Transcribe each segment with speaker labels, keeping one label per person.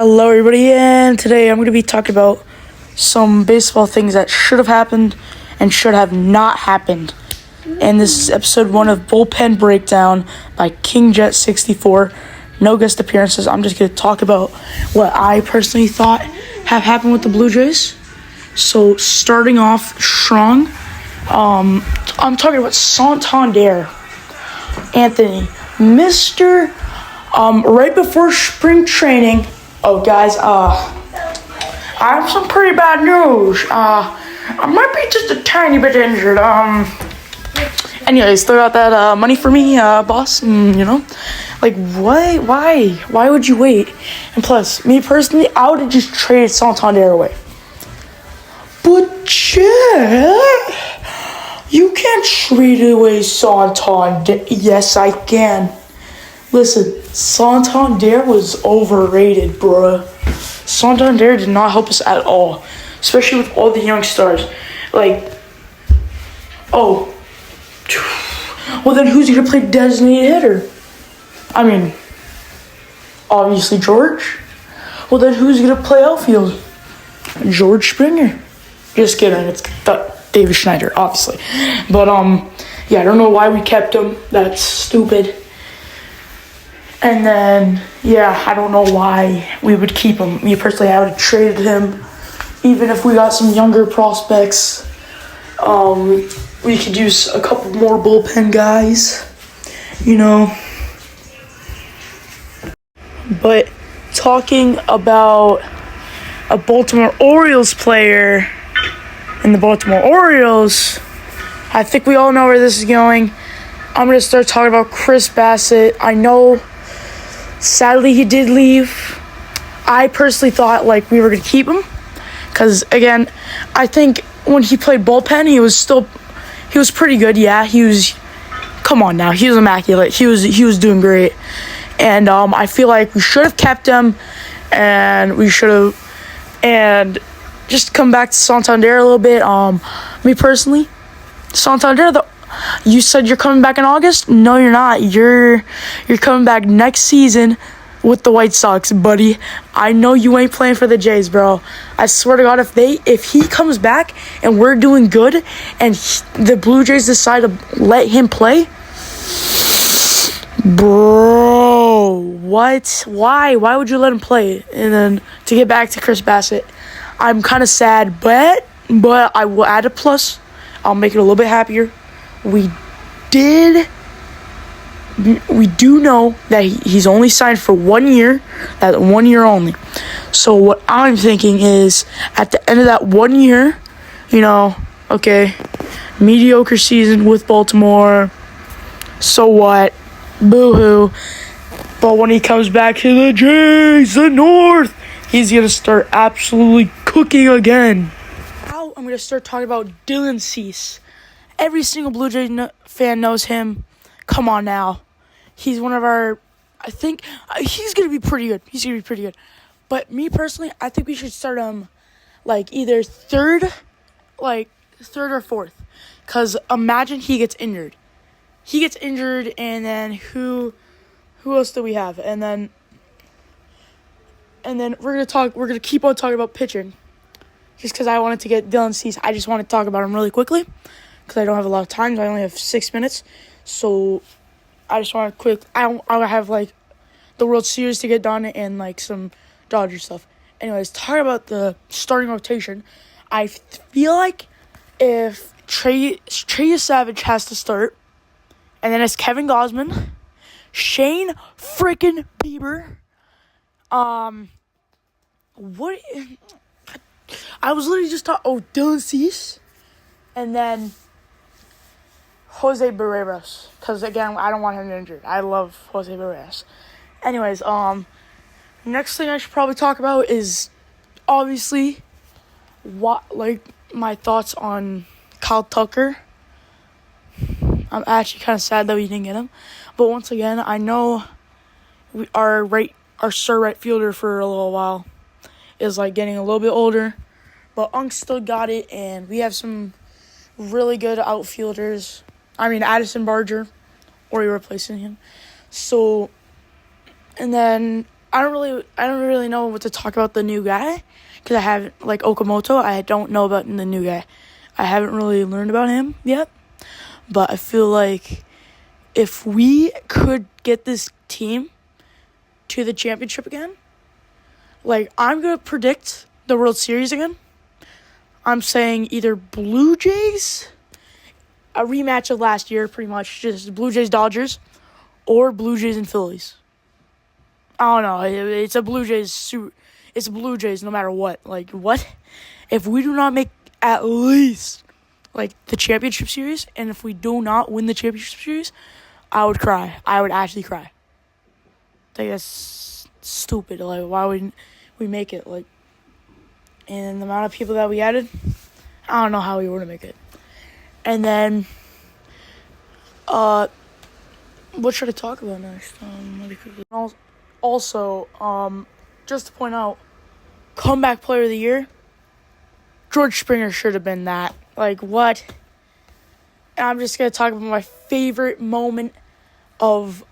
Speaker 1: Hello, everybody, and today I'm going to be talking about some baseball things that should have happened and should have not happened. And this is episode 1 of Bullpen Breakdown by King Jet 64. No guest appearances. I'm just going to talk about what I personally thought have happened with the Blue Jays. So, starting off strong, I'm talking about Santander. Anthony, Mr. Right before spring training. Oh, guys, I have some pretty bad news. I might be just a tiny bit injured. Anyways, throw out that money for me, boss. Like, why would you wait? And plus, me personally, I would have just traded Santander away. But Jet, you can't trade away Santander. Yes, I can. Listen, Santander was overrated, bruh. Santander did not help us at all, especially with all the young stars. Well, then who's going to play designated hitter? I mean, obviously George. Well, then who's going to play outfield? George Springer. Just kidding, it's David Schneider, obviously. But, yeah, I don't know why we kept him. That's stupid. And then, yeah, I don't know why we would keep him. Me personally, I would have traded him. Even if we got some younger prospects, we could use a couple more bullpen guys, But talking about a Baltimore Orioles player and the Baltimore Orioles, I think we all know where this is going. I'm going to start talking about Chris Bassett. I know, sadly, he did leave. I personally thought, we were going to keep him. Because, again, I think when he played bullpen, he was pretty good. Yeah, he was immaculate. He was doing great. And I feel like we should have kept him. And just come back to Santander a little bit. Me personally, Santander, you said you're coming back in August? No, you're not. You're coming back next season with the White Sox, buddy. I know you ain't playing for the Jays, bro. I swear to God, if he comes back and we're doing good and the Blue Jays decide to let him play, bro, what? Why would you let him play? And then to get back to Chris Bassett, I'm kind of sad, but I will add a plus. I'll make it a little bit happier. We do know that he's only signed for 1 year, that 1 year only. So what I'm thinking is, at the end of that 1 year, okay, mediocre season with Baltimore, so what, boo-hoo. But when he comes back to the Jays, the North, he's going to start absolutely cooking again. Now I'm going to start talking about Dylan Cease. Every single Blue Jay fan knows him. Come on now. He's one of our... I think he's going to be pretty good. But me personally, I think we should start him either third or fourth. Because imagine he gets injured. And then who else do we have? And then we're going to keep on talking about pitching. Just because I wanted to get Dylan Cease. I just want to talk about him really quickly. Because I don't have a lot of time. I only have 6 minutes. So I just want to I have the World Series to get done and some Dodgers stuff. Anyways, talking about the starting rotation, I feel like if Trey Savage has to start, and then it's Kevin Gausman, Shane freaking Bieber, what? I was literally just talking. Dylan Cease, and then Jose Barreras, because again, I don't want him injured. I love Jose Barreras. Anyways, next thing I should probably talk about is obviously my thoughts on Kyle Tucker. I'm actually kind of sad that we didn't get him, but once again, I know our star right fielder for a little while is getting a little bit older, but Unk still got it, and we have some really good outfielders. I mean, Addison Barger, or you're replacing him. So, and then I don't really know what to talk about the new guy because I haven't, like Okamoto, I don't know about the new guy. I haven't really learned about him yet, but I feel like if we could get this team to the championship again, like, I'm going to predict the World Series again. I'm saying either Blue Jays, a rematch of last year, pretty much, just Blue Jays Dodgers, or Blue Jays and Phillies. I don't know. It's a Blue Jays suit. It's Blue Jays no matter what. Like, what? If we do not make at least, like, the championship series, and if we do not win the championship series, I would cry. I would actually cry. Like, that's stupid. Like, why would we make it? Like, and the amount of people that we added, I don't know how we wouldn't make it. And then, what should I talk about next? Really quickly. Also, just to point out, comeback player of the year, George Springer should have been that. Like, what? And I'm just going to talk about my favorite moment of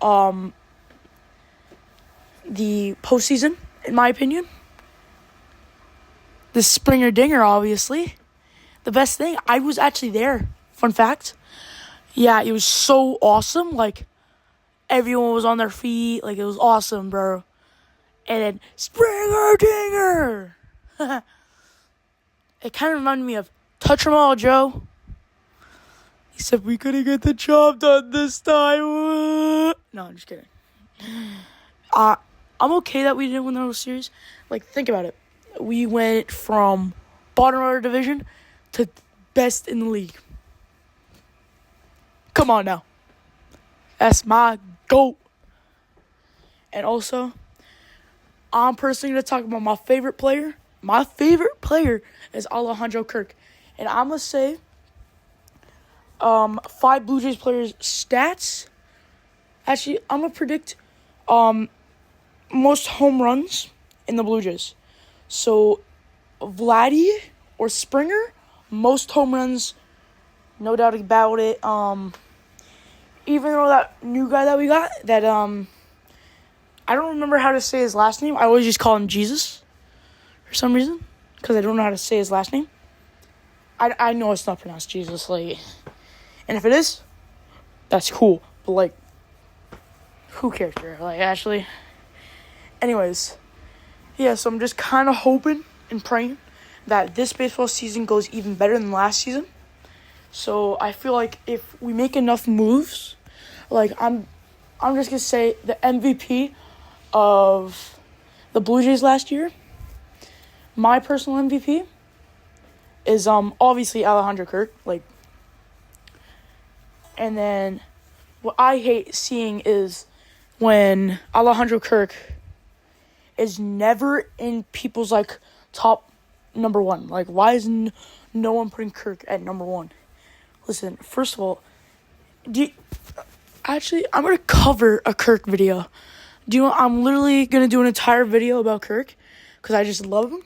Speaker 1: the postseason, in my opinion. The Springer Dinger, obviously. The best thing, I was actually there. Fun fact. Yeah, it was so awesome. Like, everyone was on their feet. Like, it was awesome, bro. And then, Springer Dinger! It kind of reminded me of Touch 'em All, Joe. Except we couldn't get the job done this time. No, I'm just kidding. I'm okay that we didn't win the World Series. Like, think about it. We went from bottom of our division to best in the league. Come on now. That's my GOAT. And also, I'm personally going to talk about my favorite player. My favorite player is Alejandro Kirk. And I'm going to say 5 Blue Jays players' stats. Actually, I'm going to predict most home runs in the Blue Jays. So, Vladdy or Springer, most home runs, no doubt about it. Even though that new guy that we got, that I don't remember how to say his last name. I always just call him Jesus for some reason, because I don't know how to say his last name. I know it's not pronounced Jesus, like, and if it is, that's cool. But like, who cares, bro? Like, actually. Anyways, yeah. So I'm just kind of hoping and praying that this baseball season goes even better than last season. So I feel like if we make enough moves, like I'm just gonna say the MVP of the Blue Jays last year, my personal MVP is obviously Alejandro Kirk. Like, and then what I hate seeing is when Alejandro Kirk is never in people's like top number 1. Like, why is no one putting Kirk at number 1? Listen, first of all, actually, I'm going to cover a Kirk video. I'm literally going to do an entire video about Kirk because I just love him.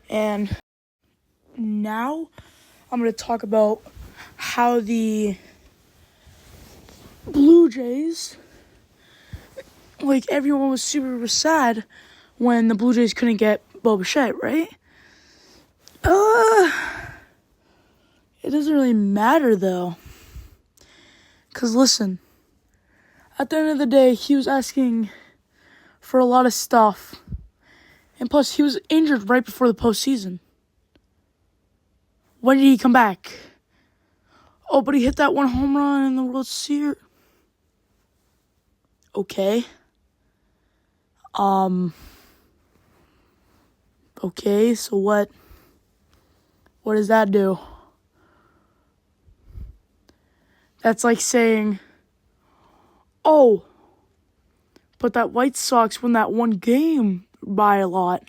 Speaker 1: And now I'm going to talk about how the Blue Jays, like, everyone was super sad when the Blue Jays couldn't get Bo Bichette, right? It doesn't really matter, though. Because, listen, at the end of the day, he was asking for a lot of stuff. And plus, he was injured right before the postseason. When did he come back? Oh, but he hit that one home run in the World Series. Okay. Okay, so what does that do? That's like saying, oh, but that White Sox won that one game by a lot.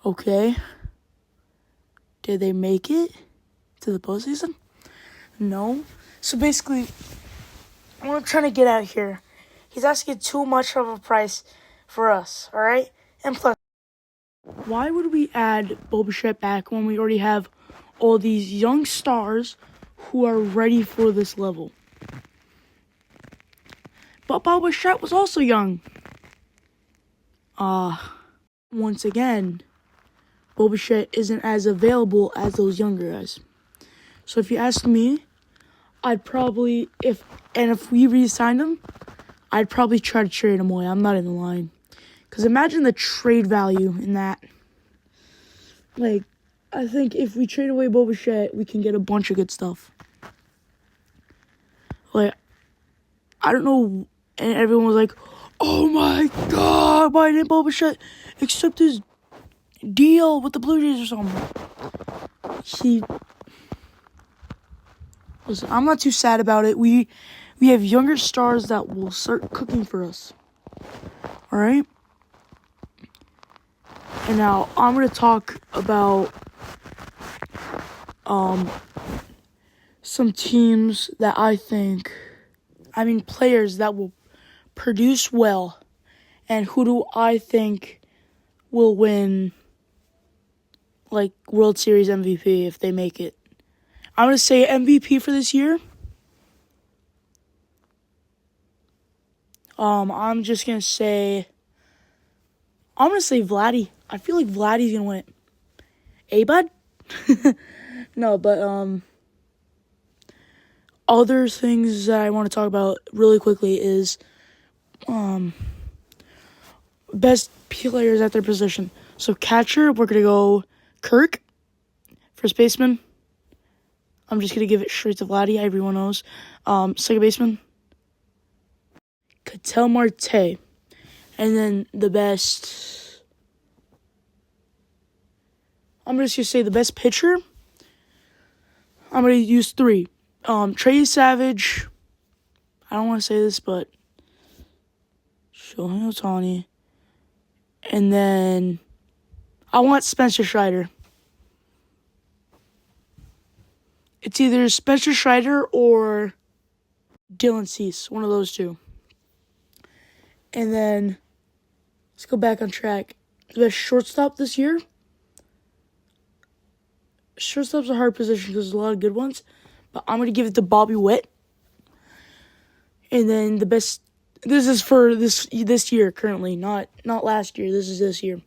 Speaker 1: Okay. Did they make it to the postseason? No. So basically, what I'm trying to get at here, he's asking too much of a price for us, all right? And plus, why would we add Bo Bichette back when we already have all these young stars who are ready for this level? But Bo Bichette was also young. Once again, Bo Bichette isn't as available as those younger guys. So if you ask me, I'd probably, if we re-signed him, I'd probably try to trade him away. I'm not in the line. Because imagine the trade value in that. Like, I think if we trade away Bo Bichette, we can get a bunch of good stuff. Like, I don't know, and everyone was like, oh my God, why didn't Bo Bichette accept his deal with the Blue Jays or something? Listen, I'm not too sad about it. We have younger stars that will start cooking for us. All right? And now I'm going to talk about some teams that players that will produce well, and who do I think will win, like, World Series MVP if they make it. I'm going to say MVP for this year. I'm going to say Vladdy. I feel like Vladdy's going to win it. Bud? No, but, other things that I want to talk about really quickly is, best players at their position. So catcher, we're going to go Kirk. First baseman, I'm just going to give it straight to Vladdy. Everyone knows. Second baseman, Ketel Marte. And then the best, I'm just going to say the best pitcher, I'm going to use three. Trey Savage, I don't want to say this, but Shohei Ohtani. And then I want Spencer Strider. It's either Spencer Strider or Dylan Cease, one of those two. And then let's go back on track. The best shortstop this year. Shortstop's a hard position because there's a lot of good ones. But I'm going to give it to Bobby Witt. And then the best, this is for this year currently, not last year. This is this year.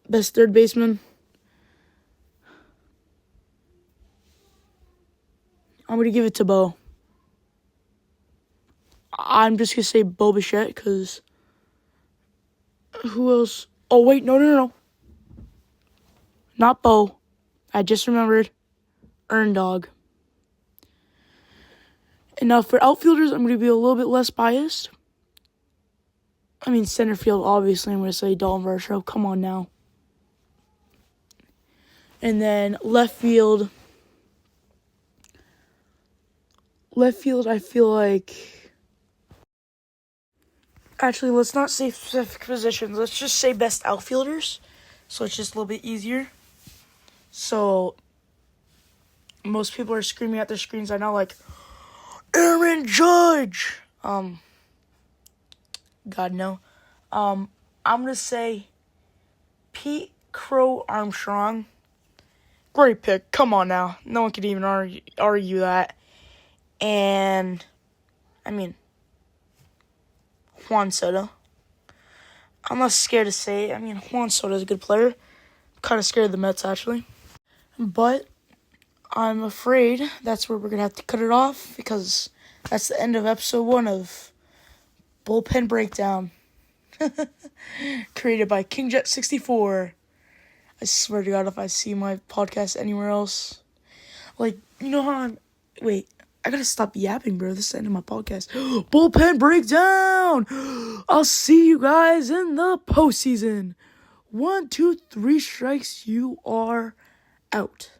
Speaker 1: Best third baseman, I'm going to give it to Bo. I'm just going to say Bo Bichette because who else? Oh, wait, no. Not Bo. I just remembered. Earn Dog. And now for outfielders, I'm going to be a little bit less biased. I mean, center field, obviously, I'm going to say Dalton Varsho. Come on now. And then left field, I feel like... Actually, let's not say specific positions. Let's just say best outfielders. So it's just a little bit easier. So most people are screaming at their screens right now like, Aaron Judge! God, no. I'm going to say Pete Crow Armstrong. Great pick. Come on now. No one can even argue that. And, Juan Soto. I'm not scared to say it. Juan Soto is a good player. I'm kind of scared of the Mets, actually. But I'm afraid that's where we're going to have to cut it off because that's the end of episode 1 of Bullpen Breakdown. Created by KingJet64. I swear to God, if I see my podcast anywhere else, like, you know how wait, I gotta stop yapping, bro. This is the end of my podcast. Bullpen Breakdown! I'll see you guys in the postseason. 1, 2, 3 strikes, you are out.